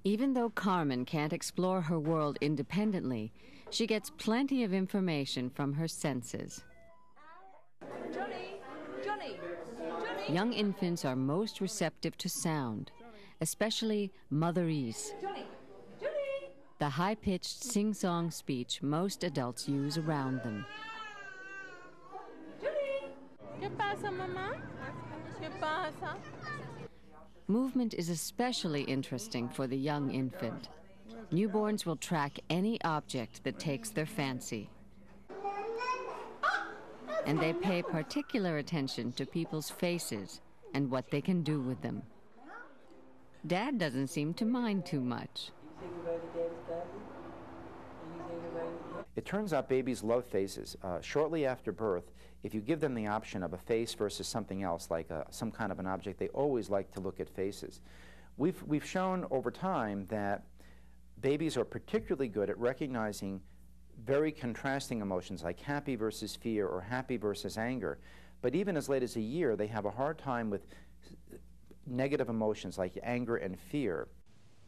Even though Carmen can't explore her world independently, she gets plenty of information from her senses. Johnny! Johnny! Johnny! Young infants are most receptive to sound, especially motherese, Johnny! Johnny! the high-pitched sing-song speech most adults use around them. Johnny! ¿Qué pasa, mamá? ¿Qué pasa? Movement is especially interesting for the young infant. Newborns will track any object that takes their fancy. And they pay particular attention to people's faces and what they can do with them. Dad doesn't seem to mind too much. It turns out babies love faces. Shortly after birth, if you give them the option of a face versus something else, like some kind of an object, they always like to look at faces. We've shown over time that babies are particularly good at recognizing very contrasting emotions like happy versus fear or happy versus anger. But even as late as a year, they have a hard time with negative emotions like anger and fear.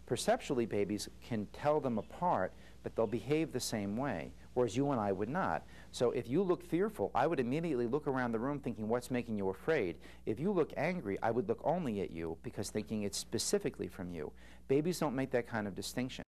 Perceptually, babies can tell them apart, but they'll behave the same way, whereas you and I would not. So if you look fearful, I would immediately look around the room thinking, what's making you afraid? If you look angry, I would look only at you because thinking it's specifically from you. Babies don't make that kind of distinction.